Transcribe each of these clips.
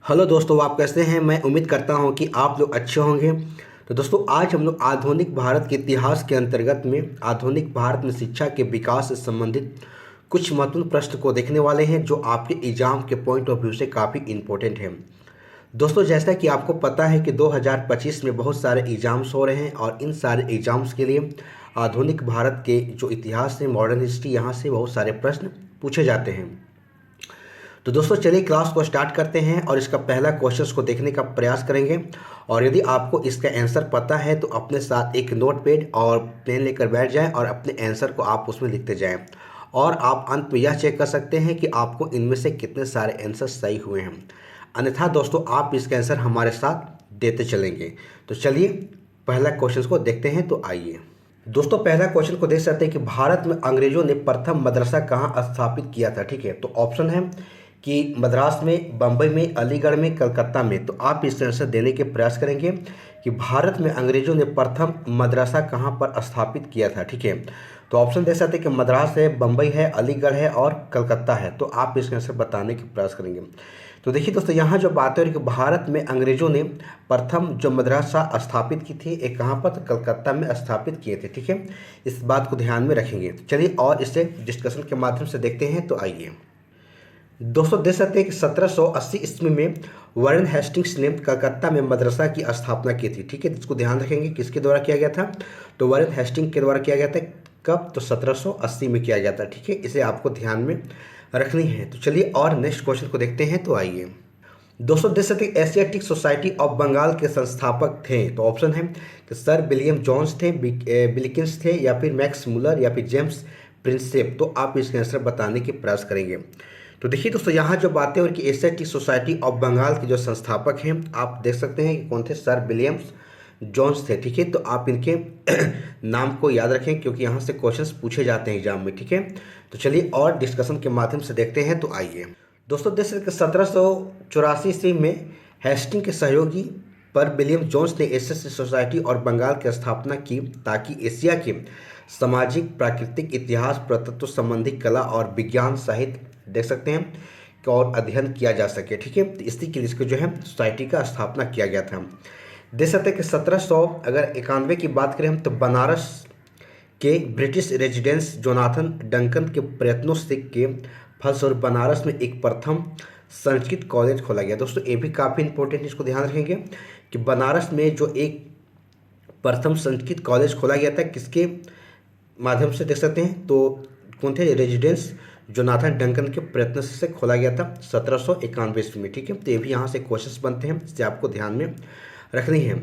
Hello दोस्तों, आप कैसे हैं। मैं उम्मीद करता हूं कि आप लोग अच्छे होंगे। तो दोस्तों, आज हम लोग आधुनिक भारत के इतिहास के अंतर्गत में आधुनिक भारत में शिक्षा के विकास से संबंधित कुछ महत्वपूर्ण प्रश्न को देखने वाले हैं, जो आपके एग्जाम के पॉइंट ऑफ व्यू से काफ़ी इम्पोर्टेंट हैं। दोस्तों, जैसा कि आपको पता है कि 2025 में बहुत सारे एग्ज़ाम्स हो रहे हैं और इन सारे एग्ज़ाम्स के लिए आधुनिक भारत के जो इतिहास है, मॉडर्न हिस्ट्री, यहाँ से बहुत सारे प्रश्न पूछे जाते हैं। तो दोस्तों, चलिए क्लास को स्टार्ट करते हैं और इसका पहला क्वेश्चन को देखने का प्रयास करेंगे। और यदि आपको इसका आंसर पता है तो अपने साथ एक नोट पैड और पेन लेकर बैठ जाएं और अपने आंसर को आप उसमें लिखते जाएं। और आप अंत में यह चेक कर सकते हैं कि आपको इनमें से कितने सारे आंसर सही हुए हैं। अन्यथा दोस्तों, आप इसका आंसर हमारे साथ देते चलेंगे। तो चलिए पहला क्वेश्चन को देखते हैं। तो आइए दोस्तों, पहला क्वेश्चन को देख सकते हैं कि भारत में अंग्रेजों ने प्रथम मदरसा कहाँ स्थापित किया था। ठीक है, तो ऑप्शन है कि मद्रास में, बम्बई में, अलीगढ़ में, कलकत्ता में। तो आप इस आंसर देने के प्रयास करेंगे कि भारत में अंग्रेजों ने प्रथम मदरसा कहाँ पर स्थापित किया था। ठीक है, तो ऑप्शन दे सकते हैं कि मद्रास है, बम्बई है, अलीगढ़ है और कलकत्ता है। तो आप इसका आंसर बताने के प्रयास करेंगे। तो देखिए दोस्तों, यहाँ जो बात हो रही है कि भारत में अंग्रेजों ने प्रथम जो मदरसा स्थापित की थी, एक कहाँ पर, तो कलकत्ता में स्थापित किए थे। ठीक है, इस बात को ध्यान में रखेंगे। चलिए और इसे डिस्कशन के माध्यम से देखते हैं। तो आइए दोस्तों, देख सकते हैं कि 1780 ईस्वी में वारेन हेस्टिंग्स ने कलकत्ता में मदरसा की स्थापना की थी। ठीक है, इसको ध्यान रखेंगे किसके द्वारा किया गया था, तो वारेन हेस्टिंग के द्वारा किया गया था। कब, तो 1780 में किया गया था। ठीक है, इसे आपको ध्यान में रखनी है। तो चलिए और नेक्स्ट क्वेश्चन को देखते हैं। तो आइए दोस्तों, देख सकते हैं एशियाटिक सोसाइटी ऑफ बंगाल के संस्थापक थे। तो ऑप्शन है कि सर विलियम जोन्स थे, बिल्किंस थे, या फिर मैक्स मुलर, या फिर जेम्स प्रिंसेप। तो आप इसका आंसर बताने के प्रयास करेंगे। तो देखिए दोस्तों, यहाँ जो बातें और कि एशियाटिक सोसाइटी ऑफ बंगाल के जो संस्थापक हैं, आप देख सकते हैं कि कौन थे, सर विलियम्स जोन्स थे। ठीक है, तो आप इनके नाम को याद रखें क्योंकि यहाँ से क्वेश्चंस पूछे जाते हैं एग्जाम में। ठीक है, तो चलिए और डिस्कशन के माध्यम से देखते हैं। तो आइए दोस्तों, देख सकते 1784 ईस्वी में हेस्टिंग के सहयोगी पर विलियम जोन्स ने एशियाटिक सोसाइटी और बंगाल की स्थापना की ताकि एशिया के सामाजिक, प्राकृतिक, इतिहास, पुरातत्व संबंधी कला और विज्ञान साहित्य देख सकते हैं कि और अध्ययन किया जा सके। ठीक है, तो इसी के लिए इसको जो है सोसाइटी का स्थापना किया गया था। देख सकते हैं कि 1791 की बात करें हम, तो बनारस के ब्रिटिश रेजिडेंस जोनाथन डंकन के प्रयत्नों से के फलस्वरूप बनारस में एक प्रथम संस्कृत कॉलेज खोला गया। दोस्तों, ये भी काफ़ी इंपॉर्टेंट, इसको ध्यान रखेंगे कि बनारस में जो एक प्रथम संस्कृत कॉलेज खोला गया था, किसके माध्यम से देख सकते हैं, तो कौन थे, रेजिडेंस जोनाथन डंकन के प्रयत्न से खोला गया था 1791 ईस्वी में। ठीक है, तो ये भी यहाँ से क्वेश्चंस बनते हैं, इससे आपको ध्यान में रखनी है।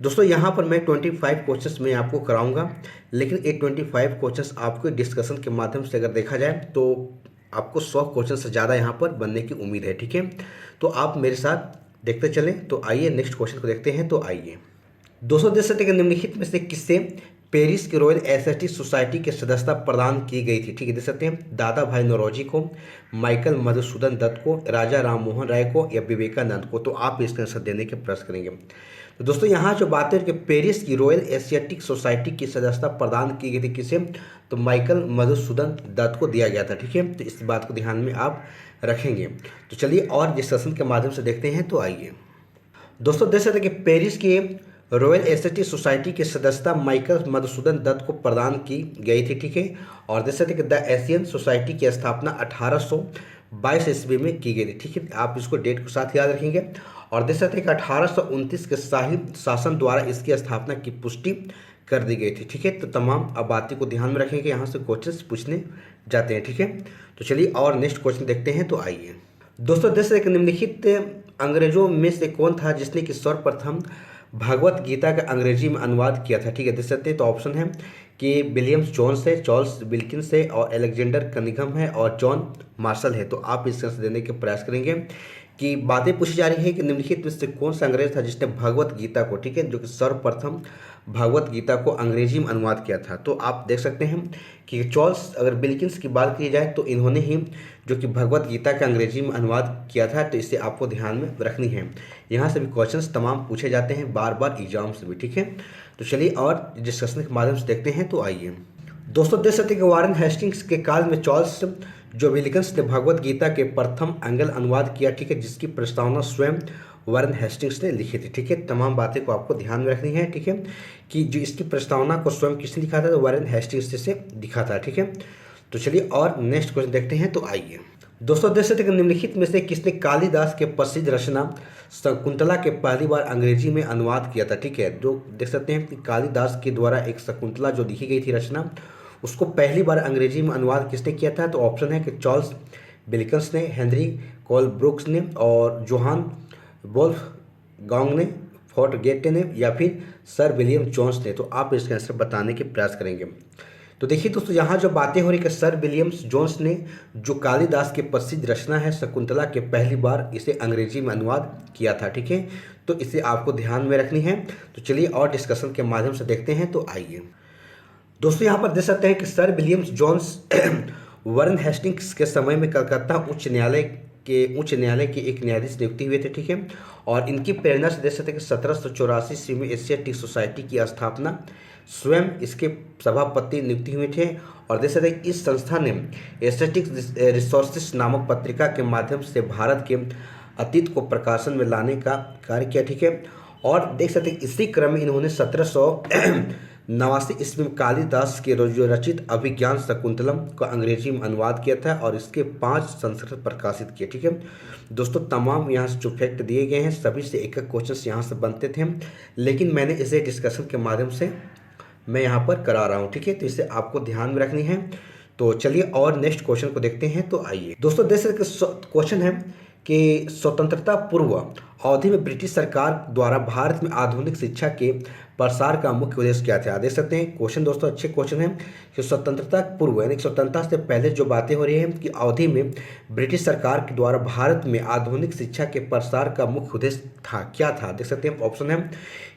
दोस्तों, यहाँ पर मैं 25 क्वेश्चंस में आपको कराऊंगा, लेकिन ये 25 क्वेश्चंस आपको डिस्कशन के माध्यम से अगर देखा जाए तो आपको 100 क्वेश्चन से ज़्यादा यहाँ पर बनने की उम्मीद है। ठीक है, तो आप मेरे साथ देखते चलें। तो आइए नेक्स्ट क्वेश्चन को देखते हैं। तो आइए दोस्तों, देख सकते हैं कि निम्नलिखित में से किससे पेरिस की रॉयल एस्थेटिक सोसाइटी की सदस्यता प्रदान की गई थी। ठीक है, देख सकते हैं दादा भाई नौरोजी को, माइकल मधुसूदन दत्त को, राजा राम मोहन राय को, या विवेकानंद को। तो आप इसका आंसर देने के प्रयास करेंगे। तो दोस्तों, यहाँ जो बात है कि पेरिस की रॉयल एशियाटिक सोसाइटी की सदस्यता प्रदान की गई थी किसे, तो माइकल मधुसूदन दत्त को दिया गया था। ठीक है, तो इस बात को ध्यान में आप रखेंगे। तो चलिए और डिस्कशन के माध्यम से देखते हैं। तो आइए दोस्तों, देख सकते हैं कि पेरिस के रॉयल एस्थेटिक सोसाइटी की सदस्यता माइकल मधुसूदन दत्त को प्रदान की गई थी। ठीक है, और देख सकते हैं कि द एशियन सोसाइटी की स्थापना 1822 ईस्वी में की गई थी। ठीक है, आप इसको डेट के साथ याद रखेंगे। और देख सकते हैं कि 1829 के शाही शासन द्वारा इसकी स्थापना की पुष्टि कर दी गई थी। ठीक है, तो तमाम अब बातें को ध्यान में रखेंगे, यहाँ से क्वेश्चन पूछने जाते हैं। ठीक है, तो चलिए और नेक्स्ट क्वेश्चन देखते हैं। तो आइए दोस्तों, देख सकते हैं कि निम्नलिखित अंग्रेजों में से कौन था जिसने कि सर्वप्रथम भगवत गीता का अंग्रेजी में अनुवाद किया था। ठीक है, देख सकते हैं तो ऑप्शन है कि विलियम्स जोन्स है, चार्ल्स विल्किंस है, और एलेक्जेंडर कनिंघम है, और जॉन मार्शल है। तो आप इसका आंसर देने के प्रयास करेंगे कि बातें पूछी जा रही है कि निम्नलिखित में से कौन सा अंग्रेज था जिसने भगवत गीता को, ठीक है, जो कि सर्वप्रथम भगवत गीता को अंग्रेजी में अनुवाद किया था। तो आप देख सकते हैं कि चार्ल्स अगर विल्किंस की बात की जाए तो इन्होंने ही जो कि भगवत गीता का अंग्रेजी में अनुवाद किया था। तो इसे आपको ध्यान में रखनी है, यहाँ से भी क्वेश्चंस तमाम पूछे जाते हैं बार बार एग्जाम से भी। ठीक है, तो चलिए और डिस्कशन के माध्यम से देखते हैं। तो आइए दोस्तों, देख सकते हैं कि वारेन हेस्टिंग्स के काल में चार्ल्स जो विलियम्स ने भगवत गीता के प्रथम एंगल अनुवाद किया, ठीक है, जिसकी प्रस्तावना स्वयं वारेन हेस्टिंग्स ने लिखी थी, ठीक है। तमाम बातें को आपको ध्यान में रखनी है, ठीक है, कि जो इसकी प्रस्तावना को स्वयं किसने लिखा था, तो वारेन हेस्टिंग्स से लिखा था, ठीक है। तो चलिए और नेक्स्ट क्वेश्चन देखते हैं। तो आइए दोस्तों, देख सकते हैं निम्नलिखित में से किसने कालिदास के प्रसिद्ध रचना शकुंतला के पहली बार अंग्रेजी में अनुवाद किया था, ठीक है। जो देख सकते हैं कि कालिदास के द्वारा एक शकुंतला जो लिखी गई थी रचना, उसको पहली बार अंग्रेजी में अनुवाद किसने किया था। तो ऑप्शन है कि चार्ल्स विल्किंस ने, हेनरी कोलब्रुक्स ने, और जोहान वोल्फगांग ने, फोर्ट गेटे ने, या फिर सर विलियम जोन्स ने। तो आप इसका आंसर बताने के प्रयास करेंगे। तो देखिए दोस्तों, यहाँ जो बातें हो रही है कि सर विलियम्स जोन्स ने जो कालिदास के प्रसिद्ध रचना है शकुंतला के पहली बार इसे अंग्रेजी में अनुवाद किया था, ठीक है। तो इसे आपको ध्यान में रखनी है। तो चलिए और डिस्कशन के माध्यम से देखते हैं। तो आइए दोस्तों, यहाँ पर देख सकते हैं कि Sir Williams Jones Warren Hastings के समय में कलकत्ता उच्च न्यायालय के एक न्यायाधीश नियुक्ति हुए थे, ठीक है। और इनकी प्रेरणा से देख सकते हैं कि 1784 ईस्वी में एशियाटिक सोसाइटी की स्थापना स्वयं इसके सभापति नियुक्ति हुए थे। और देख सकते हैं इस संस्था ने एशियाटिक रिसोर्सेस नामक पत्रिका के माध्यम से भारत के अतीत को प्रकाशन में लाने का कार्य किया, ठीक है। और देख सकते हैं इसी क्रम में इन्होंने 1789 ईस्वी में कालिदास के जो रचित अभिज्ञान शकुंतलम का अंग्रेजी में अनुवाद किया था और इसके 5 संस्करण प्रकाशित किए, ठीक है। दोस्तों, तमाम यहाँ से जो फैक्ट दिए गए हैं सभी से एक एक क्वेश्चन यहाँ से बनते थे, लेकिन मैंने इसे डिस्कशन के माध्यम से मैं यहाँ पर करा रहा हूँ, ठीक है। तो इसे आपको ध्यान में रखनी है। तो चलिए और नेक्स्ट क्वेश्चन को देखते हैं। तो आइए दोस्तों, देख सकते क्वेश्चन है कि स्वतंत्रता पूर्व अवधि में ब्रिटिश सरकार द्वारा भारत में आधुनिक शिक्षा के प्रसार का मुख्य उद्देश्य क्या था। देख सकते हैं क्वेश्चन दोस्तों अच्छे क्वेश्चन है कि स्वतंत्रता पूर्व यानी स्वतंत्रता से पहले जो बातें हो रही हैं कि अवधि में ब्रिटिश सरकार के द्वारा भारत में आधुनिक शिक्षा के प्रसार का मुख्य उद्देश्य था, क्या था। देख सकते हैं ऑप्शन है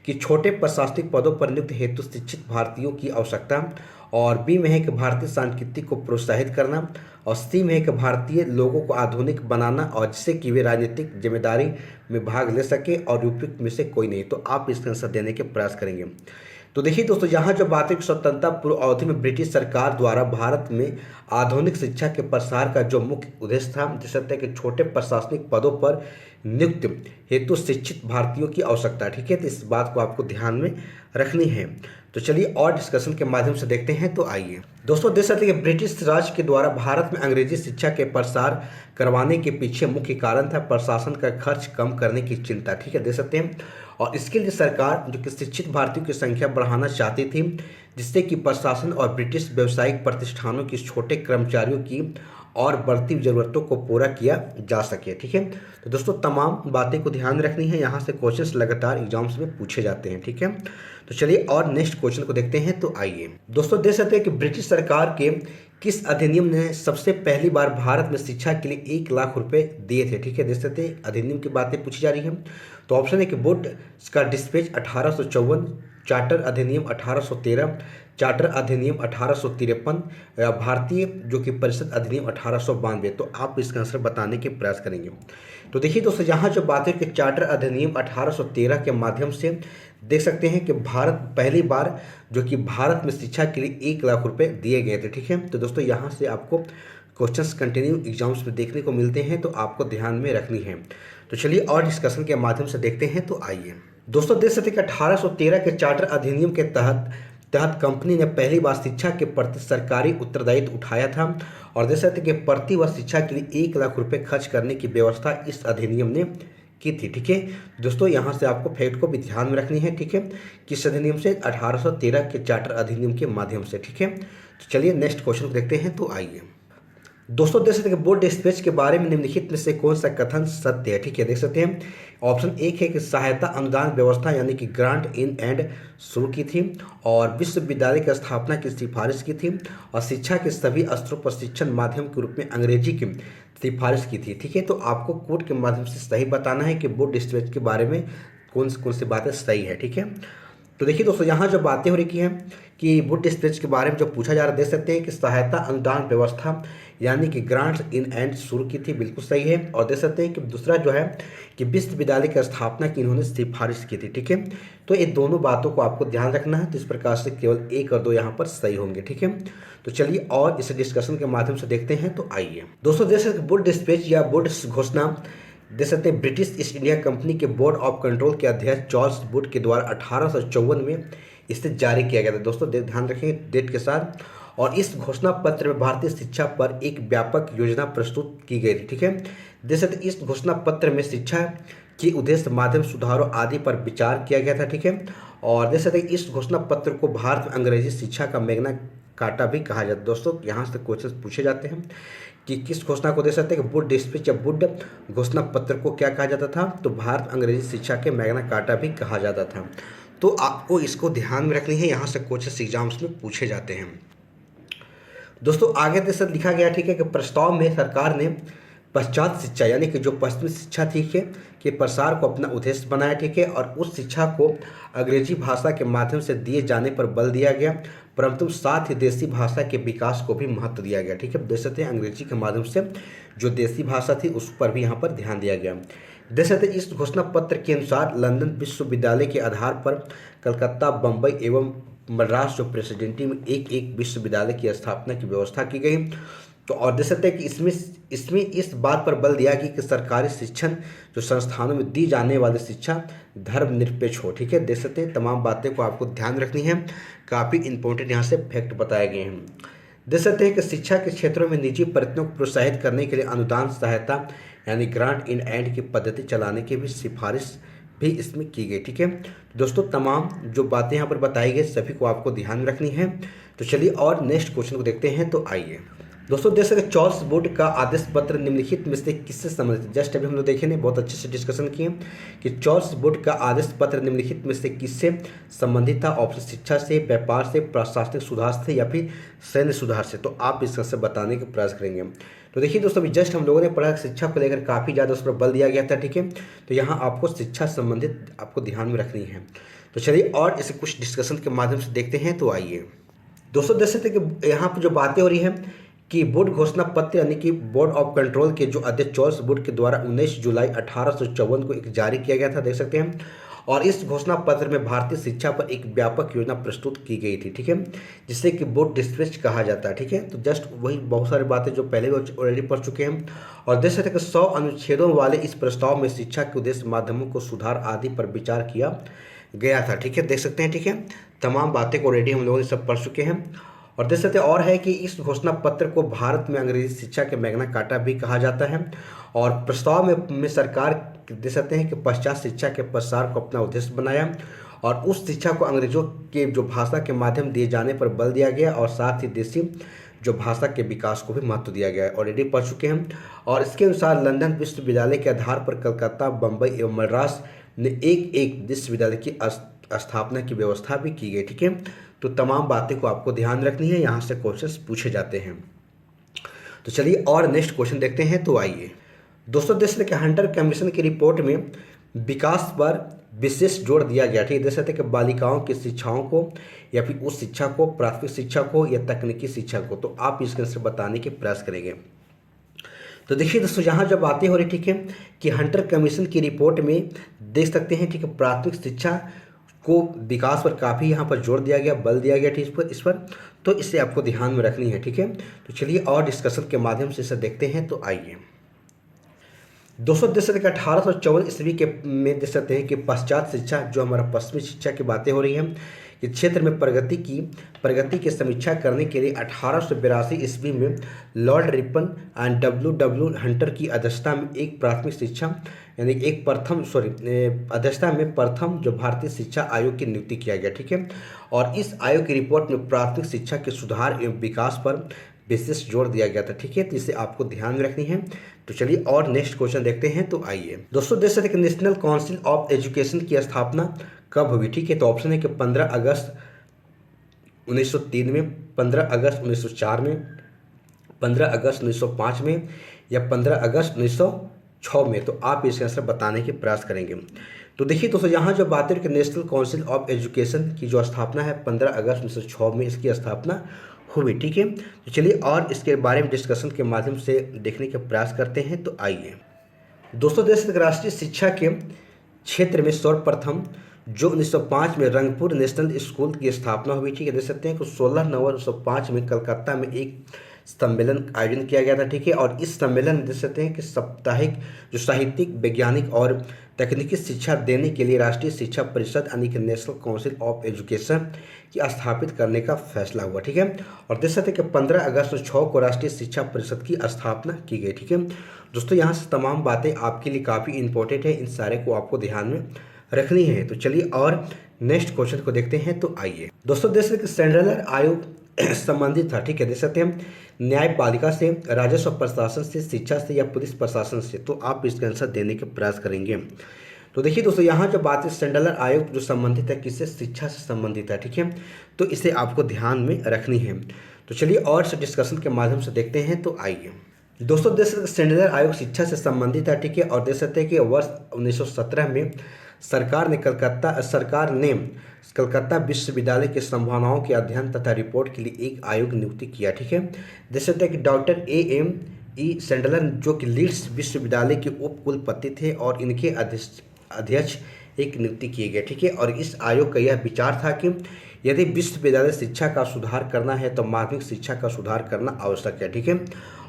कि छोटे प्रशासनिक पदों पर नियुक्त हेतु शिक्षित भारतीयों की आवश्यकता, और बी में है कि भारतीय संस्कृति को प्रोत्साहित करना, और सी में है कि भारतीय लोगों को आधुनिक बनाना और जिससे कि वे राजनीतिक जिम्मेदारी में भाग ले सके, और उपयुक्त में से कोई नहीं। तो आप इसका आंसर देने के प्रयास करेंगे। तो देखिए दोस्तों, यहाँ जो बात है कि स्वतंत्रता पूर्व अवधि में ब्रिटिश सरकार द्वारा भारत में आधुनिक शिक्षा के प्रसार का जो मुख्य उद्देश्य था, देख सकते हैं कि छोटे प्रशासनिक पदों पर नियुक्त हेतु शिक्षित भारतीयों की आवश्यकता, ठीक है। तो इस बात को आपको ध्यान में रखनी है। तो चलिए और डिस्कशन के माध्यम से देखते हैं। तो आइए दोस्तों, देख सकते हैं कि ब्रिटिश राज के द्वारा भारत में अंग्रेजी शिक्षा के प्रसार करवाने के पीछे मुख्य कारण था प्रशासन का खर्च कम करने की चिंता, ठीक है। देख सकते हैं और इसके लिए सरकार जो कि शिक्षित भारतीयों की संख्या बढ़ाना चाहती थी, जिससे कि प्रशासन और ब्रिटिश व्यावसायिक प्रतिष्ठानों की छोटे कर्मचारियों की और बढ़ती ज़रूरतों को पूरा किया जा सके, ठीक है। तो दोस्तों, तमाम बातें को ध्यान रखनी है। यहाँ से क्वेश्चंस लगातार एग्जाम्स में पूछे जाते हैं, ठीक है। तो चलिए और नेक्स्ट क्वेश्चन को देखते हैं। तो आइए दोस्तों, देख सकते हैं कि ब्रिटिश सरकार के किस अधिनियम ने सबसे पहली बार भारत में शिक्षा के लिए 1 लाख रुपए दिए थे, ठीक है। देख सकते हैं अधिनियम की बातें पूछी जा रही हैं। तो ऑप्शन है कि बोर्ड का डिस्पैच 1854, चार्टर अधिनियम 1813, चार्टर अधिनियम 1853, भारतीय जो कि परिषद अधिनियम 1892। तो आप इसका आंसर बताने के प्रयास करेंगे। तो देखिए दोस्तों, यहाँ जो बात है कि चार्टर अधिनियम 1813 के माध्यम से देख सकते हैं कि भारत पहली बार जो कि भारत में शिक्षा के लिए 1 लाख रुपए दिए गए थे, ठीक है। तो दोस्तों, यहाँ से आपको क्वेश्चंस कंटिन्यू एग्जाम्स में देखने को मिलते हैं, तो आपको ध्यान में रखनी है। तो चलिए और डिस्कशन के माध्यम से देखते हैं। तो आइए दोस्तों, देख सकते हैं कि 1813 के चार्टर अधिनियम के तहत कंपनी ने पहली बार शिक्षा के प्रति सरकारी उत्तरदायित्व उठाया था, और देख सकते हैं कि प्रति वर्ष शिक्षा के लिए 1 लाख रुपए खर्च करने की व्यवस्था इस अधिनियम ने की थी, ठीक है। दोस्तों, यहाँ से आपको फैक्ट को भी ध्यान में रखनी है, ठीक है। किस अधिनियम से? 1813 के चार्टर अधिनियम के माध्यम से, ठीक है। तो चलिए नेक्स्ट क्वेश्चन को देखते हैं। तो आइए दोस्तों, देख सकते हैं कि बोर्ड डिस्पैच के बारे में निम्नलिखित में से कौन सा कथन सत्य है, ठीक है। देख सकते हैं ऑप्शन 1 है कि सहायता अनुदान व्यवस्था यानी कि ग्रांट इन एंड शुरू की थी, और विश्वविद्यालय की स्थापना की सिफारिश की थी, और शिक्षा के सभी स्तरों पर शिक्षण माध्यम के रूप में अंग्रेजी की सिफारिश की थी, ठीक है। तो आपको कोड के माध्यम से सही बताना है कि बोर्ड डिस्पैच के बारे में कौन सी बातें सही है, ठीक है। तो देखिए दोस्तों, यहाँ जो बातें हो रही हैं कि वुड डिस्प्लेज के बारे में जो पूछा जा रहा है, देख सकते हैं कि सहायता अनुदान व्यवस्था यानी कि ग्रांट्स इन एंड शुरू की थी, बिल्कुल सही है। और देख सकते हैं कि दूसरा जो है कि विश्वविद्यालय की स्थापना की इन्होंने सिफारिश की थी, ठीक है। तो ये दोनों बातों को आपको ध्यान रखना है, तो इस प्रकार से केवल 1 और 2 यहाँ पर सही होंगे, ठीक है। तो चलिए और इसे डिस्कशन के माध्यम से देखते हैं। तो आइए दोस्तों, देख सकते वुड डिस्प्लेज या वुड घोषणा देख सकते हैं ब्रिटिश ईस्ट इंडिया कंपनी के बोर्ड ऑफ कंट्रोल के अध्यक्ष चार्ल्स वुड के द्वारा 1854 में इसे जारी किया गया था। दोस्तों ध्यान रखें डेट के साथ। और इस घोषणा पत्र में भारतीय शिक्षा पर एक व्यापक योजना प्रस्तुत की गई थी, ठीक है। देख सकते इस घोषणा पत्र में शिक्षा के उद्देश्य, माध्यम, सुधारों आदि पर विचार किया गया था, ठीक है। और देख सकते इस घोषणा पत्र को भारत में अंग्रेजी शिक्षा का मैग्ना कार्टा भी कहा जाता है। दोस्तों यहाँ से क्वेश्चन पूछे जाते हैं कि किस घोषणा को दे सकते हैं कि वुड डिस्प्लेज या वुड घोषणा पत्र को क्या कहा जाता था, तो भारत अंग्रेजी शिक्षा के मैग्ना कार्टा भी कहा जाता था। तो आपको इसको ध्यान में रखनी है, यहाँ से क्वेश्चन एग्जाम्स में पूछे जाते हैं। दोस्तों आगे देख सकते लिखा गया, ठीक है, कि प्रस्ताव में सरकार ने पश्चात शिक्षा यानी कि जो पश्चिमी शिक्षा थी के प्रसार को अपना उद्देश्य बनाया, ठीक है। और उस शिक्षा को अंग्रेजी भाषा के माध्यम से दिए जाने पर बल दिया गया, परंतु साथ ही देसी भाषा के विकास को भी महत्व दिया गया, ठीक है। देख सकते हैं अंग्रेजी के माध्यम से जो देसी भाषा थी उस पर भी यहाँ पर ध्यान दिया गया। देख सकते इस घोषणा पत्र के अनुसार लंदन विश्वविद्यालय के आधार पर कलकत्ता, बम्बई एवं मद्रास जो प्रेसिडेंटी में एक एक विश्वविद्यालय की स्थापना की व्यवस्था की गई। तो और देख सकते हैं कि इसमें इस बात पर बल दिया कि सरकारी शिक्षण जो संस्थानों में दी जाने वाली शिक्षा धर्मनिरपेक्ष हो, ठीक है। देख सकते हैं तमाम बातें को आपको ध्यान रखनी है, काफ़ी इंपॉर्टेंट यहाँ से फैक्ट बताए गए हैं। देख सकते हैं कि शिक्षा के क्षेत्रों में निजी प्रयत्नों को प्रोत्साहित करने के लिए अनुदान सहायता यानी ग्रांट इन एंड की पद्धति चलाने की भी सिफारिश भी इसमें की गई, ठीक है। दोस्तों तमाम जो बातें यहाँ पर बताई गई सभी को आपको ध्यान में रखनी है। तो चलिए और नेक्स्ट क्वेश्चन को देखते हैं। तो आइए दोस्तों, देख सकते चार्ल्स वुड का आदेश पत्र निम्नलिखित में से किससे संबंधित, जस्ट अभी हम लोग देखे ने बहुत अच्छे से डिस्कशन किए कि चार्ल्स वुड का आदेश पत्र निम्नलिखित में से किससे संबंधित था। ऑप्शन शिक्षा से, व्यापार से, प्रशासनिक सुधार से या फिर सैन्य सुधार से। तो आप इससे बताने का प्रयास करेंगे। तो देखिए दोस्तों, अभी जस्ट हम लोगों ने पढ़ा शिक्षा को लेकर काफ़ी ज़्यादा उस पर बल दिया गया था, ठीक है। तो यहाँ आपको शिक्षा संबंधित आपको ध्यान में रखनी है। तो चलिए और इसे कुछ डिस्कशन के माध्यम से देखते हैं। तो आइए दोस्तों, देख सकते हैं कि यहाँ पर जो बातें हो रही हैं कि वुड घोषणा पत्र यानी कि बोर्ड ऑफ कंट्रोल के जो अध्यक्ष चार्ल्स वुड के द्वारा 19 जुलाई 1854 को एक जारी किया गया था, देख सकते हैं। और इस घोषणा पत्र में भारतीय शिक्षा पर एक व्यापक योजना प्रस्तुत की गई थी, ठीक है, जिसे कि वुड डिस्प्लेज कहा जाता है, ठीक है। तो जस्ट वही बहुत सारी बातें जो पहले भी ऑलरेडी पढ़ चुके हैं। और देख सकते हैं कि 100 अनुच्छेदों वाले इस प्रस्ताव में शिक्षा के उद्देश्य, माध्यमों को सुधार आदि पर विचार किया गया था, ठीक है। देख सकते हैं, ठीक है, तमाम बातें को ऑलरेडी हम लोगों ने सब पढ़ चुके हैं। और देख सकते हैं और है कि इस घोषणा पत्र को भारत में अंग्रेजी शिक्षा के मैग्ना कार्टा भी कहा जाता है। और प्रस्ताव में सरकार देख सकते हैं कि पश्चात शिक्षा के प्रसार को अपना उद्देश्य बनाया और उस शिक्षा को अंग्रेजों के जो भाषा के माध्यम दिए जाने पर बल दिया गया और साथ ही देसी जो भाषा के विकास को भी महत्व दिया गया है, ऑलरेडी पढ़ चुके हैं। और इसके अनुसार लंदन विश्वविद्यालय के आधार पर कलकत्ता, बम्बई एवं मद्रास ने एक एक विश्वविद्यालय की स्थापना की व्यवस्था भी की गई, ठीक है। तो तमाम बातें को आपको ध्यान रखनी है, यहाँ से क्वेश्चंस पूछे जाते हैं। तो चलिए और नेक्स्ट क्वेश्चन देखते हैं। तो आइए दोस्तों, देख सकते हैं कि हंटर कमीशन की रिपोर्ट में विकास पर विशेष जोर दिया गया, ठीक है। देख सकते हैं कि बालिकाओं की शिक्षाओं को या फिर उस शिक्षा को, प्राथमिक शिक्षा को या तकनीकी शिक्षा को। तो आप इसके आंसर बताने के प्रयास करेंगे। तो देखिए दोस्तों, यहाँ जब बातें हो रही, ठीक है, कि हंटर कमीशन की रिपोर्ट में देख सकते हैं, ठीक है, प्राथमिक शिक्षा को विकास पर काफ़ी यहाँ पर जोर दिया गया, बल दिया गया, ठीक इस पर। तो इसे आपको ध्यान में रखनी है, ठीक है। तो चलिए और डिस्कशन के माध्यम से इसे देखते हैं। तो आइए दोस्तों, देख सकते हैं कि 1854 ईस्वी के में देख सकते हैं कि पश्चात शिक्षा जो हमारा पश्चिमी शिक्षा की बातें हो रही हैं कि क्षेत्र में प्रगति की समीक्षा करने के लिए 1882 ईस्वी में Lord Ripon and W Hunter की अध्यक्षता में एक प्राथमिक शिक्षा यानी एक अध्यक्षता में प्रथम जो भारतीय शिक्षा आयोग की नियुक्ति किया गया, ठीक है। और इस आयोग की रिपोर्ट में प्राथमिक शिक्षा के सुधार एवं विकास पर विशेष जोर दिया गया था, ठीक है। तो इसे आपको ध्यान में रखनी है। तो चलिए और नेक्स्ट क्वेश्चन देखते हैं। तो आइए दोस्तों, देख सकते हैं कि नेशनल काउंसिल ऑफ एजुकेशन की स्थापना कब हुई, ठीक है। तो ऑप्शन है कि 15 अगस्त 1903 में, 15 अगस्त 1904 में, 15 अगस्त 1905 में या 15 अगस्त 1906 में। तो आप इसके आंसर बताने के प्रयास करेंगे। तो देखिए दोस्तों, यहाँ जो बात है कि नेशनल काउंसिल ऑफ एजुकेशन की जो स्थापना है 15 अगस्त 1906 में इसकी स्थापना हुई। ठीक है, तो चलिए और इसके बारे में डिस्कशन के माध्यम से देखने का प्रयास करते हैं। तो आइए दोस्तों, देश के राष्ट्रीय शिक्षा के क्षेत्र में सर्वप्रथम जो 1905 में रंगपुर नेशनल स्कूल की स्थापना हुई थी, देख सकते हैं कि 16 नवंबर 1905 में कलकत्ता में एक सम्मेलन आयोजन किया गया था। ठीक है, और इस सम्मेलन में देख सकते हैं कि साप्ताहिक जो साहित्यिक, वैज्ञानिक और तकनीकी शिक्षा देने के लिए राष्ट्रीय शिक्षा परिषद यानी कि नेशनल काउंसिल ऑफ एजुकेशन की स्थापित करने का फैसला हुआ। ठीक है, और देख सकते हैं कि 15 अगस्त 1906 को राष्ट्रीय शिक्षा परिषद की स्थापना की गई। ठीक है दोस्तों, यहाँ से तमाम बातें आपके लिए काफ़ी इंपॉर्टेंट है, इन सारे को आपको ध्यान में रखनी है। तो चलिए और नेक्स्ट क्वेश्चन को देखते हैं। तो आइए दोस्तों, देश के सेंट्रल आयोग संबंधित था। ठीक है, देख सकते हैं न्यायपालिका से, राजस्व प्रशासन से, शिक्षा से या पुलिस प्रशासन से। तो आप इसका आंसर देने के प्रयास करेंगे। तो देखिए दोस्तों, यहाँ जो बात है सेंट्रल आयोग जो संबंधित है किससे, शिक्षा से संबंधित है। ठीक है, तो इसे आपको ध्यान में रखनी है। तो चलिए और से डिस्कशन के माध्यम से देखते हैं। तो आइए दोस्तों, देश का सेंट्रल आयोग शिक्षा से संबंधित है। ठीक है, और देख सकते हैं कि वर्ष 1917 में सरकार ने कलकत्ता विश्वविद्यालय की संभावनाओं के अध्ययन तथा रिपोर्ट के लिए एक आयोग नियुक्ति किया। ठीक है, देख सकते हैं कि डॉक्टर AM.E. सेंडलर जो कि लीड्स विश्वविद्यालय के उप कुलपति थे और इनके अध्यक्ष एक नियुक्ति किए गए। ठीक है, और इस आयोग का यह विचार था कि यदि विश्वविद्यालय शिक्षा का सुधार करना है तो माध्यमिक शिक्षा का सुधार करना आवश्यक है। ठीक है,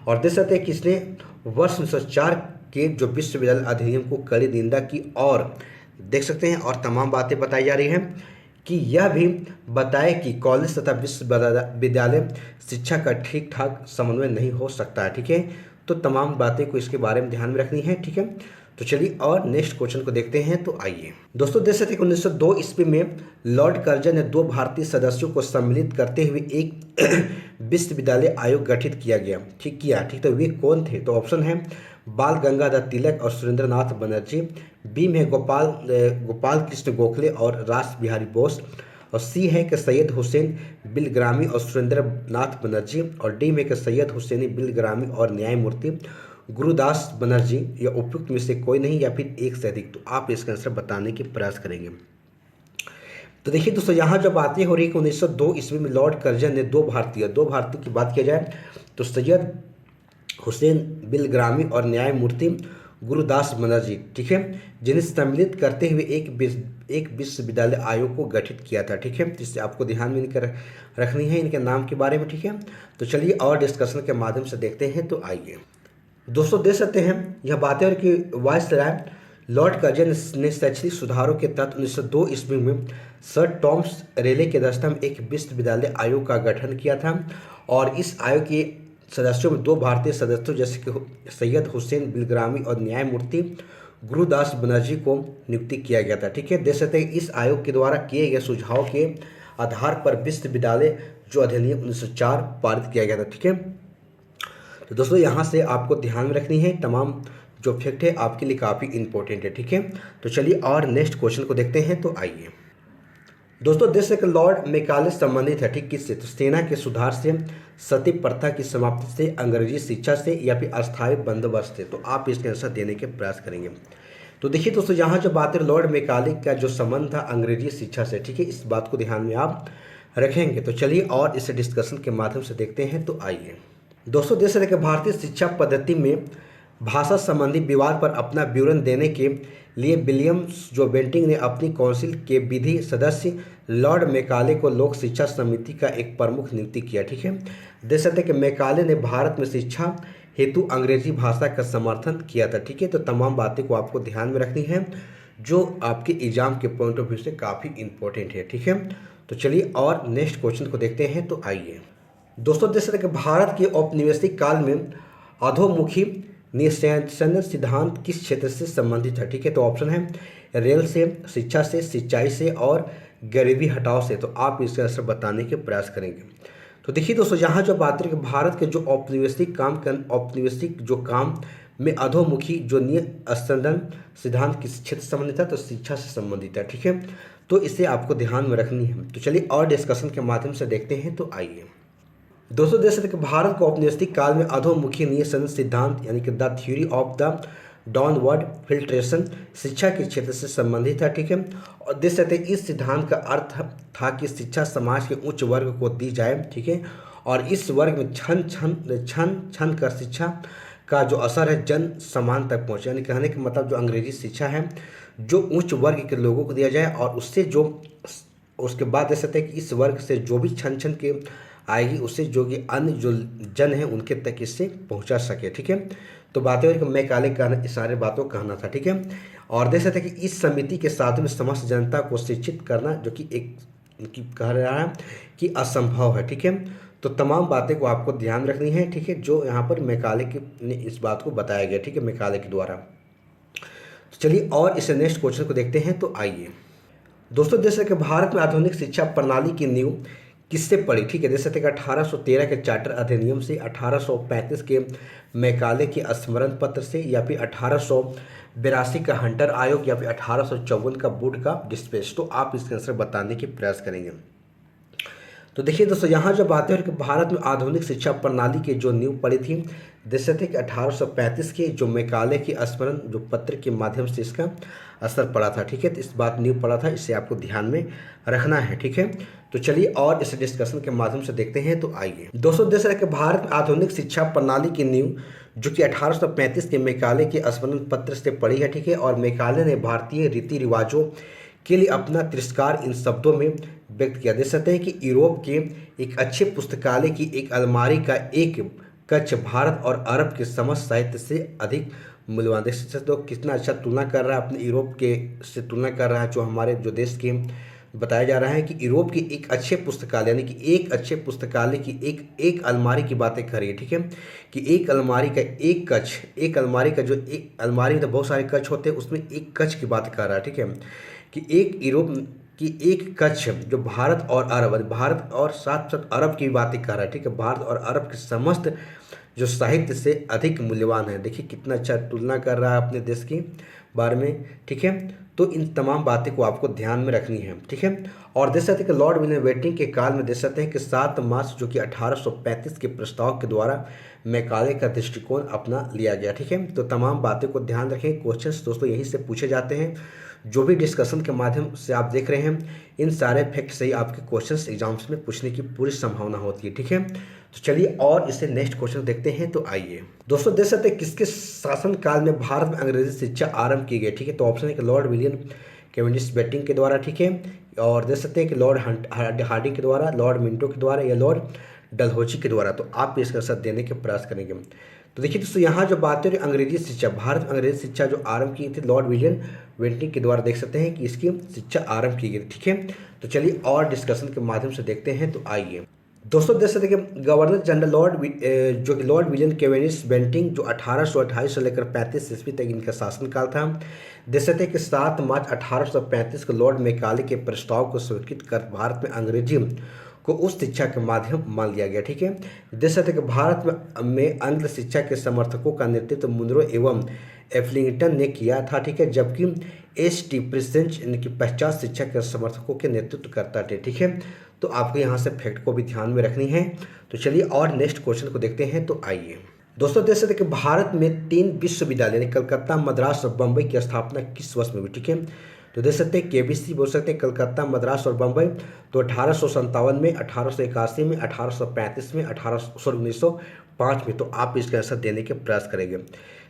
और देख सकते हैं कि इसने वर्ष 1904 के जो विश्वविद्यालय अधिनियम को कड़ी निंदा की, और देख सकते हैं और तमाम बातें बताई जा रही हैं कि यह भी बताए कि कॉलेज तथा विश्वविद्यालय शिक्षा का ठीक ठाक समन्वय नहीं हो सकता है। ठीक है, तो तमाम बातें को इसके बारे में ध्यान में रखनी है। ठीक है, तो चलिए और नेक्स्ट क्वेश्चन को देखते हैं। तो आइए दोस्तों, देख सकते हैं 1902 ईस्वी में लॉर्ड कर्जन ने 2 भारतीय सदस्यों को सम्मिलित करते हुए एक विश्वविद्यालय आयोग गठित किया गया। ठीक, तो वे कौन थे? तो ऑप्शन है बाल गंगाधर तिलक और सुरेंद्रनाथ बनर्जी, बी में गोपाल कृष्ण गोखले और रास बिहारी बोस, और सी है कि सैयद हुसैन बिलग्रामी और सुरेंद्रनाथ बनर्जी, और डी में कि सैयद हुसैन बिलग्रामी और न्यायमूर्ति गुरुदास बनर्जी। या उपयुक्त में से कोई नहीं या फिर एक से अधिक। तो आप इसका आंसर बताने की प्रयास करेंगे। तो देखिए दोस्तों, यहाँ जो बातें हो रही है कि 1902 ईस्वी में लॉर्ड कर्जन ने दो भारतीय की बात किया जाए तो सैयद हुसैन बिलग्रामी और न्यायमूर्ति गुरुदास बनर्जी, ठीक है, जिन्हें सम्मिलित करते हुए एक विश्वविद्यालय आयोग को गठित किया था। ठीक है, जिससे आपको ध्यान में इनका रखनी है इनके नाम के बारे में। ठीक है, तो चलिए और डिस्कशन के माध्यम से देखते हैं। तो आइए दोस्तों, देख सकते हैं यह बातें और कि वायसराय लॉर्ड कर्जन ने शैक्षणिक सुधारों के तहत 1902 ईस्वी में सर टॉमस रेले के अध्यक्षता में एक विश्वविद्यालय आयोग का गठन किया था, और इस आयोग के सदस्यों में 2 भारतीय सदस्यों जैसे कि सैयद हुसैन बिलग्रामी और न्यायमूर्ति गुरुदास बनर्जी को नियुक्ति किया गया था। ठीक है, देख सकते हैं इस आयोग के द्वारा किए गए सुझाव के आधार पर विश्वविद्यालय जो अधिनियम 1904 पारित किया गया था। ठीक है, तो दोस्तों यहाँ से आपको ध्यान में रखनी है, तमाम जो फैक्ट है आपके लिए काफ़ी इंपॉर्टेंट है। ठीक है, तो चलिए और नेक्स्ट क्वेश्चन को देखते हैं। तो आइए दोस्तों, देश के लॉर्ड मैकाले संबंधित है, ठीक किससे? तो सेना के सुधार से, सती प्रथा की समाप्ति से, अंग्रेजी शिक्षा से या फिर अस्थायी बंदोबस्त से। तो आप इसके आंसर देने के प्रयास करेंगे। तो देखिए दोस्तों, यहाँ जो बात है लॉर्ड मैकाले का जो संबंध था अंग्रेजी शिक्षा से, ठीक है, इस बात को ध्यान में आप रखेंगे। तो चलिए और इसे डिस्कशन के माध्यम से देखते हैं। तो आइए दोस्तों, देश के भारतीय शिक्षा पद्धति में भाषा संबंधी विवाद पर अपना विवरण देने के लिए विलियम्स जो बेंटिंग ने अपनी काउंसिल के विधि सदस्य लॉर्ड मैकाले को लोक शिक्षा समिति का एक प्रमुख नियुक्ति किया। ठीक है, देख सकते हैं कि मैकाले ने भारत में शिक्षा हेतु अंग्रेजी भाषा का समर्थन किया था। ठीक है, तो तमाम बातें को आपको ध्यान में रखनी है जो आपके एग्जाम के पॉइंट ऑफ व्यू से काफ़ी इंपॉर्टेंट है। ठीक है, तो चलिए और नेक्स्ट क्वेश्चन को देखते हैं। तो आइए दोस्तों, देख सकते हैं कि भारत के औपनिवेशिक काल में अधोमुखी निःसंदेह सिद्धांत किस क्षेत्र से संबंधित है? ठीक है, तो ऑप्शन है रेल से, शिक्षा से, सिंचाई से और गरीबी हटाओ से। तो आप इसका आंसर बताने के प्रयास करेंगे। तो देखिए दोस्तों, यहाँ जो बात है कि भारत के जो औपनिवेशिक जो काम में अधोमुखी जो निःसंदेह सिद्धांत किस क्षेत्र से संबंधित है? तो शिक्षा से संबंधित है। ठीक है, तो इसे आपको ध्यान में रखनी है। तो चलिए और डिस्कशन के माध्यम से देखते हैं। तो आइए दोस्तों, देख सकते हैं कि भारत को औपनिवेशिक काल में अधोमुखी निःसंदेह सिद्धांत यानी कि the theory of the downward filtration शिक्षा के क्षेत्र से संबंधित है। ठीक है, और देख सकते हैं इस सिद्धांत का अर्थ था कि शिक्षा समाज के उच्च वर्ग को दी जाए। ठीक है, और इस वर्ग में क्षण क्षण क्षण कर शिक्षा का जो असर है जन समान तक पहुँचे। यानी कहने का मतलब जो अंग्रेजी शिक्षा है जो उच्च वर्ग के लोगों को दिया जाए और उससे जो उसके बाद देख सकते हैं कि इस वर्ग से जो भी छन छन के आएगी उससे जो कि अन्य जो जन है उनके तक इससे पहुंचा सके। ठीक है, तो बातें और मैकाले का इस सारे बातों कहना था। ठीक है, और देख सकते हैं कि इस समिति के साथ में समस्त जनता को शिक्षित करना जो कि एक कह रहा है कि असंभव है। ठीक है, तो तमाम बातें को आपको ध्यान रखनी है। ठीक है, जो यहाँ पर मैकाले के ने इस बात को बताया गया। ठीक है, मैकाले के द्वारा। तो चलिए और इसे नेक्स्ट क्वेश्चन को देखते हैं। तो आइए दोस्तों, देख सकते भारत में आधुनिक शिक्षा प्रणाली की नींव किससे पड़ी। ठीक है, देख सकते हैं 1813 के चार्टर अधिनियम से, 1835 के मैकाले के स्मरण पत्र से, या फिर 1882 का हंटर आयोग, या फिर 1854 का वुड का डिस्पेच। तो आप इसका आंसर बताने की प्रयास करेंगे। तो देखिए दोस्तों, यहाँ जो बात है कि भारत में आधुनिक शिक्षा प्रणाली की जो नींव पड़ी थी, देख सकते हैं कि 1835 के जो मैकाले के स्मरण जो पत्र के माध्यम से इसका असर पड़ा था। ठीक है, तो इस बात नींव पड़ा था, इसे आपको ध्यान में रखना है। ठीक है, तो चलिए और इस डिस्कशन के माध्यम से देखते हैं। तो आइए दोस्तों, देख सकते हैं कि भारत में आधुनिक शिक्षा प्रणाली की नींव जो कि 1835 के मैकाले के स्मरण पत्र से पड़ी है। ठीक है, और मैकाले ने भारतीय रीति रिवाजों के लिए अपना तिरस्कार इन शब्दों में व्यक्त किया। देख सकते हैं कि यूरोप के एक अच्छे पुस्तकालय की एक अलमारी का एक कक्ष भारत और अरब के समस्त साहित्य से अधिक मूल्यवान। देख सकते हो कितना अच्छा तुलना कर रहा है, अपने यूरोप के से तुलना कर रहा है। जो हमारे जो देश के बताया जा रहा है कि यूरोप की एक अच्छे पुस्तकालय यानी कि एक अच्छे पुस्तकालय की एक अलमारी की बातें कर रही है। ठीक है, कि एक अलमारी का एक कक्ष, एक अलमारी का जो एक अलमारी में तो बहुत सारे कक्ष होते हैं, उसमें एक कक्ष की बात कर रहा है। ठीक है, कि एक यूरोप की एक कक्ष जो भारत और अरब, भारत और साथ साथ अरब की बातें कर रहा है। ठीक है, भारत और अरब के समस्त जो साहित्य से अधिक मूल्यवान है। देखिए कितना अच्छा तुलना कर रहा है अपने देश के बारे में। ठीक है, तो इन तमाम बातें को आपको ध्यान में रखनी है। ठीक है, और देख सकते हैं कि लॉर्ड विलियम बेंटिंक के काल में देख सकते हैं कि 7 मार्च जो कि 1835 के प्रस्ताव के द्वारा मैकाले का दृष्टिकोण अपना लिया गया। ठीक है, तो तमाम बातें को ध्यान रखें। क्वेश्चंस दोस्तों यहीं से पूछे जाते हैं। जो भी डिस्कशन के माध्यम से आप देख रहे हैं, इन सारे फैक्ट से ही आपके क्वेश्चंस एग्जाम्स में पूछने की पूरी संभावना होती है। ठीक है, तो चलिए और इसे नेक्स्ट क्वेश्चन देखते हैं। तो आइए दोस्तों, देख सकते हैं किसके शासन काल में भारत में अंग्रेजी शिक्षा आरंभ की गई। ठीक है, तो ऑप्शन है कि लॉर्ड विलियम कैवेंडिश बेंटिंक के द्वारा। ठीक है, और देख सकते हैं कि लॉर्ड हार्डिंग के द्वारा, लॉर्ड मिंटो के द्वारा, या लॉर्ड डलहौजी के द्वारा। तो आप इसका आंसर देने के प्रयास करेंगे। तो देखिए दोस्तों, यहाँ जो बात है अंग्रेजी शिक्षा, भारत में अंग्रेजी शिक्षा जो आरंभ की थी लॉर्ड विलियम बेंटिंक के द्वारा, देख सकते हैं कि इसकी शिक्षा आरंभ की गई। ठीक है, तो चलिए और डिस्कशन के माध्यम से देखते हैं। तो आइए दोस्तों, देख सकते हैं कि गवर्नर जनरल जो कि लॉर्ड विलियम कैवेंडिश बेंटिंक जो 1828 से लेकर 35 ईस्वी तक इनका शासनकाल था। देख सकते हैं कि 7 मार्च 1835 को लॉर्ड मैकाले के प्रस्ताव को स्वीकृत कर भारत में अंग्रेजी को उस शिक्षा के माध्यम मान लिया गया। ठीक है, देख सकते हैं कि भारत में आंग्ल शिक्षा के समर्थकों का नेतृत्व मुनरो एवं एफलिंगटन ने किया था। ठीक है, जबकि एस.टी. प्रेसेंट इनकी पश्चात शिक्षा के समर्थकों के नेतृत्व करता थे। ठीक है, तो आपको यहाँ से फैक्ट को भी ध्यान में रखनी है। तो चलिए और नेक्स्ट क्वेश्चन को देखते हैं। तो आइए दोस्तों, देख सकते हैं कि भारत में 3 विश्वविद्यालय यानी कलकत्ता, मद्रास और बम्बई की स्थापना किस वर्ष में हुई। ठीक है, तो देख सकते हैं केबीसी बोल सकते हैं, कलकत्ता, मद्रास और बम्बई। तो 1857 में, 1881 में, 1835 में, 1905 में। तो आप इसका आंसर देने के प्रयास करेंगे।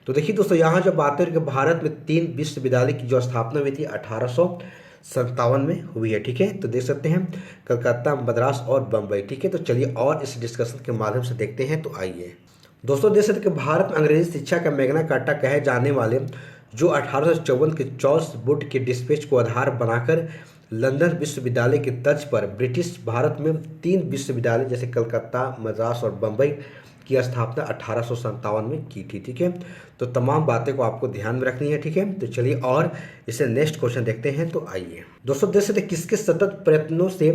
तो देखिए दोस्तों, यहाँ जो बात है कि भारत में 3 विश्वविद्यालय की जो स्थापना हुई थी 1857 में हुई है। ठीक है, तो देख सकते हैं कलकत्ता, मद्रास और बम्बई। ठीक है, तो चलिए और इस डिस्कशन के माध्यम से देखते हैं। तो आइए दोस्तों, देख सकते हैं कि भारत में अंग्रेजी शिक्षा का मैग्ना कार्टा कहे जाने वाले जो 1854 के जॉर्ज वुड के डिस्पेच को आधार बनाकर लंदन विश्वविद्यालय की तर्ज पर ब्रिटिश भारत में 3 विश्वविद्यालय जैसे कलकत्ता, मद्रास और बम्बई की स्थापना 1857 में की थी। ठीक है, तो तमाम बातें को आपको ध्यान में रखनी है। ठीक है, तो चलिए और इसे नेक्स्ट क्वेश्चन देखते हैं। तो आइए दोस्तों, देख सकते हैं किसके सतत प्रयत्नों से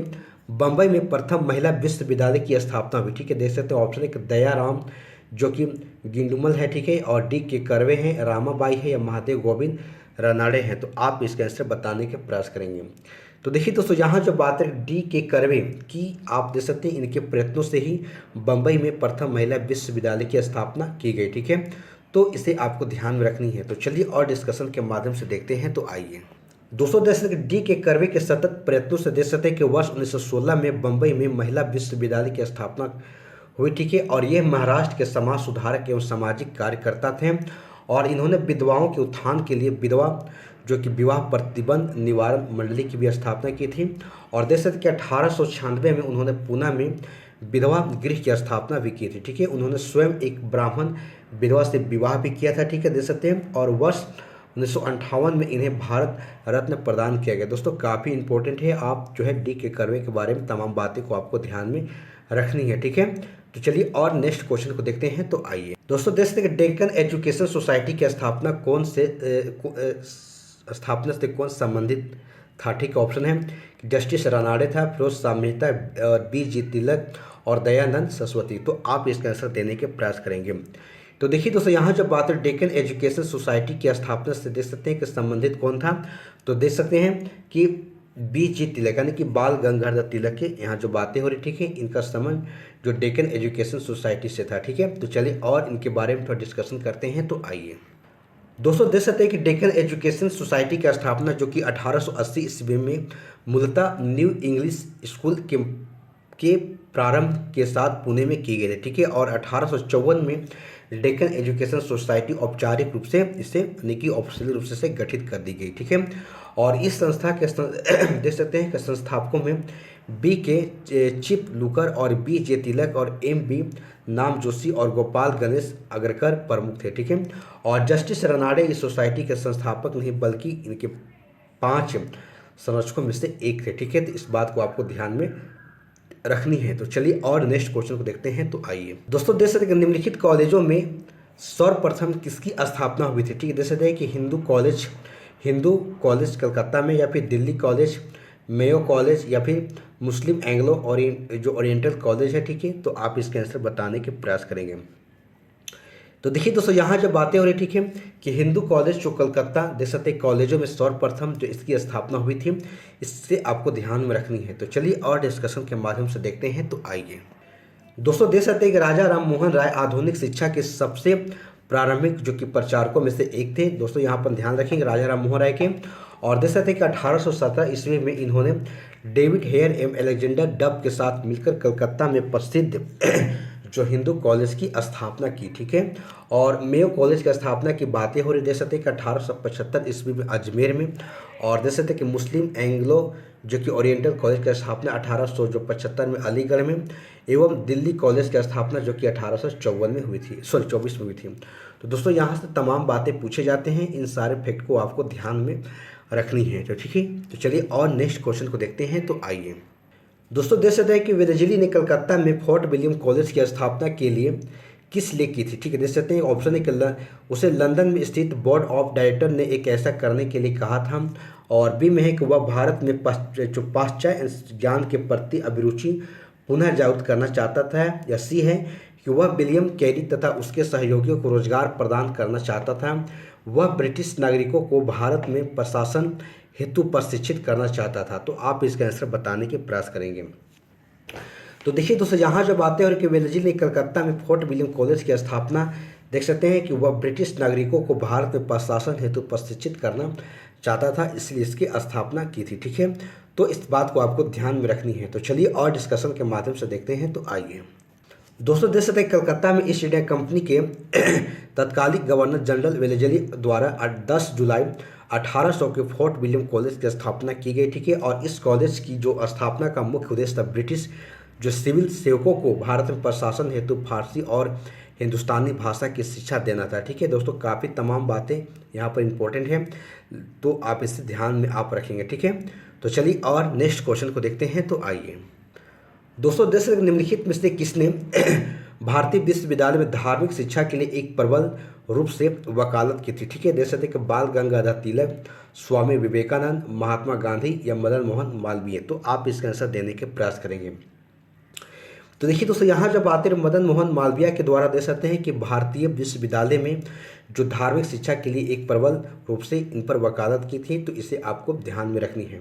बम्बई में प्रथम महिला विश्वविद्यालय की स्थापना हुई। ठीक है, देख सकते हैं ऑप्शन एक दयाराम जो कि गिंडुमल है। ठीक है, और डी के कर्वे हैं, रामाबाई है, या महादेव गोविंद रानाडे हैं। तो आप इसका आंसर बताने के प्रयास करेंगे। तो देखिए दोस्तों, यहाँ जो बात है डी के कर्वे की, आप देख सकते हैं इनके प्रयत्नों से ही बम्बई में प्रथम महिला विश्वविद्यालय की स्थापना की गई। ठीक है, तो इसे आपको ध्यान में रखनी है। तो चलिए और डिस्कशन के माध्यम से देखते हैं। तो आइए दोस्तों, देख सकते डी के कर्वे के सतत प्रयत्नों से देख सकते हैं कि वर्ष 1916 में बम्बई में महिला विश्वविद्यालय की स्थापना हुई, ठीक है। और ये महाराष्ट्र के समाज सुधारक एवं सामाजिक कार्यकर्ता थे और इन्होंने विधवाओं के उत्थान के लिए विधवा जो कि विवाह प्रतिबंध निवारण मंडली की भी स्थापना की थी। और देख सकते कि 1896 में उन्होंने पूना में विधवा गृह की स्थापना भी की थी, ठीक है। उन्होंने स्वयं एक ब्राह्मण विधवा से विवाह भी किया था, ठीक है, देख सकते हैं। और वर्ष 1958 में इन्हें भारत रत्न प्रदान किया गया। दोस्तों काफ़ी इंपॉर्टेंट है, आप जो है डी के कर्वे के बारे में तमाम बातें को आपको ध्यान में रखनी है, ठीक है। तो चलिए और नेक्स्ट क्वेश्चन को देखते हैं। तो आइए दोस्तों, देख सकते हैं कि डेक्कन एजुकेशन सोसाइटी की स्थापना से कौन संबंधित था, ठीक है। ऑप्शन है कि जस्टिस रानाडे था, फिरोज शाह मेहता, बी जी तिलक और दयानंद सरस्वती। तो आप इसका आंसर देने के प्रयास करेंगे। तो देखिए दोस्तों, यहाँ जब बात है डेक्कन एजुकेशन सोसाइटी की स्थापना से देख सकते हैं कि संबंधित कौन था। तो देख सकते हैं कि बी जी तिलक यानी कि बाल गंगाधर तिलक के यहाँ जो बातें हो रही, ठीक है, इनका संबंध जो डेक्कन एजुकेशन सोसाइटी से था, ठीक है। तो चलिए और इनके बारे में थोड़ा डिस्कशन करते हैं। तो आइए दोस्तों, देख सकते हैं कि डेक्कन एजुकेशन सोसाइटी की स्थापना जो कि 1880 ईस्वी में मूलतः न्यू इंग्लिश स्कूल के प्रारंभ के साथ पुणे में की गई थी, ठीक है। और 1854 में डेक्कन एजुकेशन सोसाइटी औपचारिक रूप से इसे यानी कि ऑफिशियल रूप से गठित कर दी गई, ठीक है। और इस संस्था के देख सकते हैं कि संस्थापकों में बी के चिप लुकर और बी जे तिलक और एम बी नाम जोशी और गोपाल गणेश अग्रकर प्रमुख थे, ठीक है। और जस्टिस रानाडे इस सोसाइटी के संस्थापक नहीं बल्कि इनके 5 संरक्षकों में से एक थे, ठीक है। तो इस बात को आपको ध्यान में रखनी है। तो चलिए और नेक्स्ट क्वेश्चन को देखते हैं। तो आइए दोस्तों, देख सकते हैं निम्नलिखित कॉलेजों में सर्वप्रथम किसकी स्थापना हुई थी, ठीक है। देख सकते हैं कि हिंदू कॉलेज कलकत्ता में, या फिर दिल्ली कॉलेज, मेयो कॉलेज, या फिर मुस्लिम एंग्लो जो ओरिएंटल कॉलेज है, ठीक है। तो आप इसके आंसर बताने के प्रयास करेंगे। तो देखिए दोस्तों, यहाँ जब बातें हो रही, ठीक है, कि हिंदू कॉलेज जो कलकत्ता देख सकते कॉलेजों में सर्वप्रथम जो इसकी स्थापना हुई थी, इससे आपको ध्यान में रखनी है। तो चलिए और डिस्कशन के माध्यम से देखते हैं। तो आइए दोस्तों, देख सकते हैं कि राजा राम मोहन राय आधुनिक शिक्षा के सबसे प्रारंभिक जो कि प्रचारकों में से एक थे। दोस्तों यहाँ पर ध्यान रखेंगे राजा राम मोहन राय के। और देख सकते हैं कि 1817 ईस्वी में इन्होंने डेविड हेयर एवं अलेक्जेंडर डब के साथ मिलकर कलकत्ता में प्रसिद्ध जो हिंदू कॉलेज की स्थापना की, ठीक है। और मेयो कॉलेज की स्थापना की बातें हो रही, देख सकते हैं कि 1875 ईस्वी में अजमेर में। और देख सकते हैं कि मुस्लिम एंग्लो जो कि ओरिएंटल कॉलेज की स्थापना 1875 में अलीगढ़ में, एवं दिल्ली कॉलेज की स्थापना जो कि 1854 में हुई थी, 24 में हुई थी। तो दोस्तों यहाँ से तमाम बातें पूछे जाते हैं, इन सारे फैक्ट को आपको ध्यान में रखनी है, तो ठीक है। तो चलिए और नेक्स्ट क्वेश्चन को देखते हैं। तो आइए दोस्तों, देख सकते हैं कि वेदेजली ने कलकत्ता में फोर्ट विलियम कॉलेज की स्थापना के लिए किस लिए की थी, ठीक है। देख सकते हैं ऑप्शन है कि उसे लंदन में स्थित बोर्ड ऑफ डायरेक्टर ने एक ऐसा करने के लिए कहा था। और बी में है कि वह भारत में जो पाश्चात्य ज्ञान के प्रति अभिरुचि पुनः जागृत करना चाहता था। या सी है कि वह विलियम कैरी तथा उसके सहयोगियों को रोजगार प्रदान करना चाहता था। वह ब्रिटिश नागरिकों को भारत में प्रशासन हेतु प्रशिक्षित करना चाहता था। तो आप इसका आंसर बताने के प्रयास करेंगे। तो देखिए दोस्तों, यहाँ जब आते हैं कि वेलेजली ने कलकत्ता में फोर्ट विलियम कॉलेज की स्थापना देख सकते हैं कि वह ब्रिटिश नागरिकों को भारत में प्रशासन हेतु प्रशिक्षित करना चाहता था, इसलिए इसकी स्थापना की थी, ठीक है। तो इस बात को आपको ध्यान में रखनी है। तो चलिए और डिस्कशन के माध्यम से देखते हैं। तो आइए दोस्तों, देख सकते हैं कलकत्ता में ईस्ट इंडिया कंपनी के तत्कालिक गवर्नर जनरल वेलेजली द्वारा 10 जुलाई 1800 के फोर्ट विलियम कॉलेज की स्थापना की गई, ठीक है। और इस कॉलेज की जो स्थापना का मुख्य उद्देश्य था ब्रिटिश जो सिविल सेवकों को भारत में प्रशासन हेतु फारसी और हिंदुस्तानी भाषा की शिक्षा देना था, ठीक है। दोस्तों काफ़ी तमाम बातें यहाँ पर इम्पोर्टेंट हैं, तो आप इसे ध्यान में आप रखेंगे, ठीक है। तो चलिए और नेक्स्ट क्वेश्चन को देखते हैं। तो आइए दोस्तों, देश निम्नलिखित में से किसने भारतीय विश्वविद्यालय में धार्मिक शिक्षा के लिए एक प्रबल रूप से वकालत की थी, ठीक है। देख सकते हैं कि बाल गंगाधर तिलक, स्वामी विवेकानंद, महात्मा गांधी या मदन मोहन मालवीय। तो आप इसका आंसर देने के प्रयास करेंगे। तो देखिए दोस्तों, यहाँ जब आते हैं मदन मोहन मालवीय के द्वारा देख सकते हैं कि भारतीय विश्वविद्यालय में जो धार्मिक शिक्षा के लिए एक प्रबल रूप से इन पर वकालत की थी, तो इसे आपको ध्यान में रखनी है।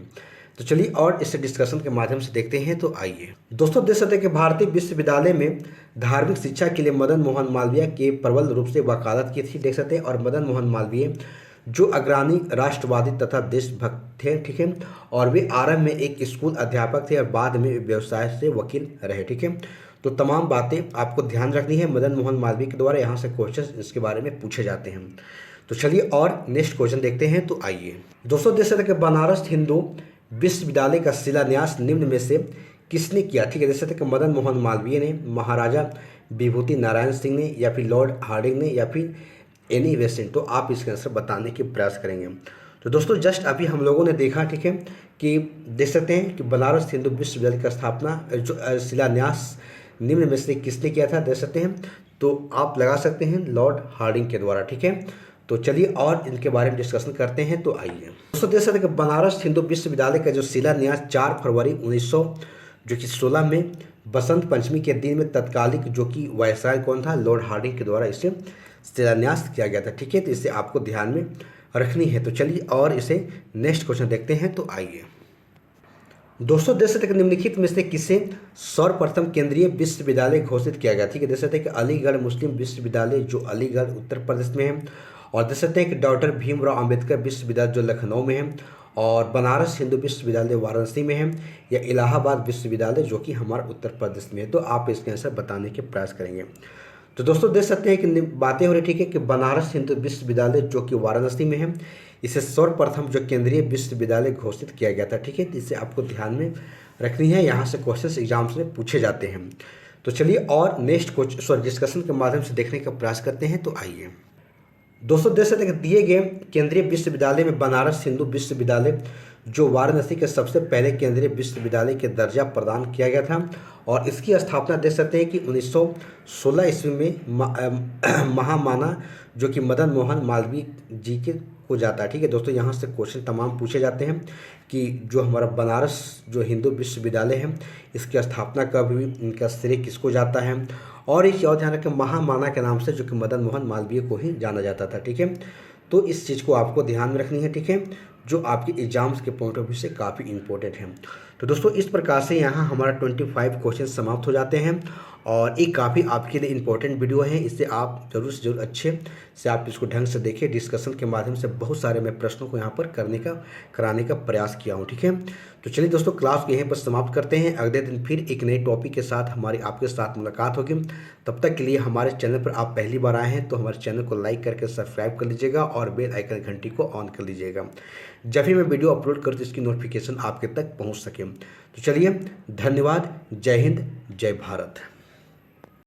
तो चलिए और इसे डिस्कशन के माध्यम से देखते हैं। तो आइए दोस्तों, देख सकते हैं कि भारतीय विश्वविद्यालय में धार्मिक शिक्षा के लिए मदन मोहन मालवीय के प्रबल रूप से वकालत की थी, देख सकते हैं। और मदन मोहन मालवीय जो अग्रणी राष्ट्रवादी तथा देशभक्त थे, ठीक है। और वे आरंभ में एक स्कूल अध्यापक थे और बाद में व्यवसाय से वकील रहे, ठीक है। तो तमाम बातें आपको ध्यान रखनी है मदन मोहन मालवीय के द्वारा, यहाँ से क्वेश्चन इसके बारे में पूछे जाते हैं। तो चलिए और नेक्स्ट क्वेश्चन देखते हैं। तो आइए दोस्तों, देख सकते हैं कि बनारस हिंदू विश्वविद्यालय का शिलान्यास निम्न में से किसने किया, ठीक है। देख सकते हैं कि मदन मोहन मालवीय ने, महाराजा विभूति नारायण सिंह ने, या फिर लॉर्ड हार्डिंग ने, या फिर एनी बेसेंट। तो आप इसके आंसर बताने की प्रयास करेंगे। तो दोस्तों जस्ट अभी हम लोगों ने देखा, ठीक है, कि देख सकते हैं कि बनारस हिंदू विश्वविद्यालय का स्थापना जो शिलान्यास निम्न में से किसने किया था, देख सकते हैं। तो आप लगा सकते हैं लॉर्ड हार्डिंग के द्वारा, ठीक है। तो चलिए और इनके बारे में डिस्कशन करते हैं। तो आइए दोस्तों, देख सकते हैं कि बनारस हिंदू विश्वविद्यालय का जो शिलान्यास 4 फरवरी 1916 में बसंत पंचमी के दिन में तत्कालिक जो कि वायसराय कौन था, लॉर्ड हार्डिंग के द्वारा इसे शिलान्यास किया गया था, ठीक है। तो इसे आपको ध्यान में रखनी है। तो चलिए और इसे नेक्स्ट क्वेश्चन देखते हैं। तो आइए दोस्तों, देख सकते हैं कि निम्नलिखित में से किसे सर्वप्रथम केंद्रीय विश्वविद्यालय घोषित किया गया, ठीक है। देख सकते हैं कि अलीगढ़ मुस्लिम विश्वविद्यालय जो अलीगढ़ उत्तर प्रदेश में है, और देख सकते हैं कि डॉक्टर भीमराव अंबेडकर विश्वविद्यालय जो लखनऊ में है, और बनारस हिंदू विश्वविद्यालय वाराणसी में है, या इलाहाबाद विश्वविद्यालय जो कि हमारा उत्तर प्रदेश में है। तो आप इसके आंसर बताने के प्रयास करेंगे। तो दोस्तों देख सकते हैं कि बातें हो रही, ठीक है, कि बनारस हिंदू विश्वविद्यालय जो कि वाराणसी में है, इसे सर्वप्रथम जो केंद्रीय विश्वविद्यालय घोषित किया गया था, ठीक है। इसे आपको ध्यान में रखनी है, यहाँ से क्वेश्चंस एग्जाम्स में पूछे जाते हैं। तो चलिए और नेक्स्ट क्वेश्चन डिस्कशन के माध्यम से देखने का प्रयास करते हैं। तो आइए दोस्तों, देख सकते हैं कि दिए गए केंद्रीय विश्वविद्यालय में बनारस हिंदू विश्वविद्यालय जो वाराणसी के सबसे पहले केंद्रीय विश्वविद्यालय के दर्जा प्रदान किया गया था, और इसकी स्थापना देख सकते हैं कि 1916 ईस्वी में महामाना जो कि मदन मोहन मालवीय जी के हो जाता है, ठीक है। दोस्तों यहाँ से क्वेश्चन तमाम पूछे जाते हैं कि जो हमारा बनारस जो हिंदू विश्वविद्यालय है इसकी स्थापना कब हुई, इनका श्रेय किसको जाता है, और एक और ध्यान रखें महामाना के नाम से जो कि मदन मोहन मालवीय को ही जाना जाता था, ठीक है। तो इस चीज़ को आपको ध्यान में रखनी है, ठीक है, जो आपके एग्जाम्स के पॉइंट ऑफ व्यू से काफ़ी इंपॉर्टेंट है। तो दोस्तों इस प्रकार से यहाँ हमारा 25 क्वेश्चन समाप्त हो जाते हैं, और ये काफ़ी आपके लिए इंपॉर्टेंट वीडियो है। इससे आप जरूर से जरूर अच्छे से आप इसको ढंग से देखें। डिस्कशन के माध्यम से बहुत सारे मैं प्रश्नों को यहाँ पर कराने का प्रयास किया हूँ, ठीक है। तो चलिए दोस्तों, क्लास को यहीं पर समाप्त करते हैं। अगले दिन फिर एक नए टॉपिक के साथ हमारी आपके साथ मुलाकात होगी। तब तक के लिए हमारे चैनल पर आप पहली बार आए हैं तो हमारे चैनल को लाइक करके सब्सक्राइब कर लीजिएगा, और बेल आइकन घंटी को ऑन कर लीजिएगा, जब भी मैं वीडियो अपलोड करूँ तो इसकी नोटिफिकेशन आपके तक पहुँच सके। तो चलिए, धन्यवाद। जय हिंद, जय भारत।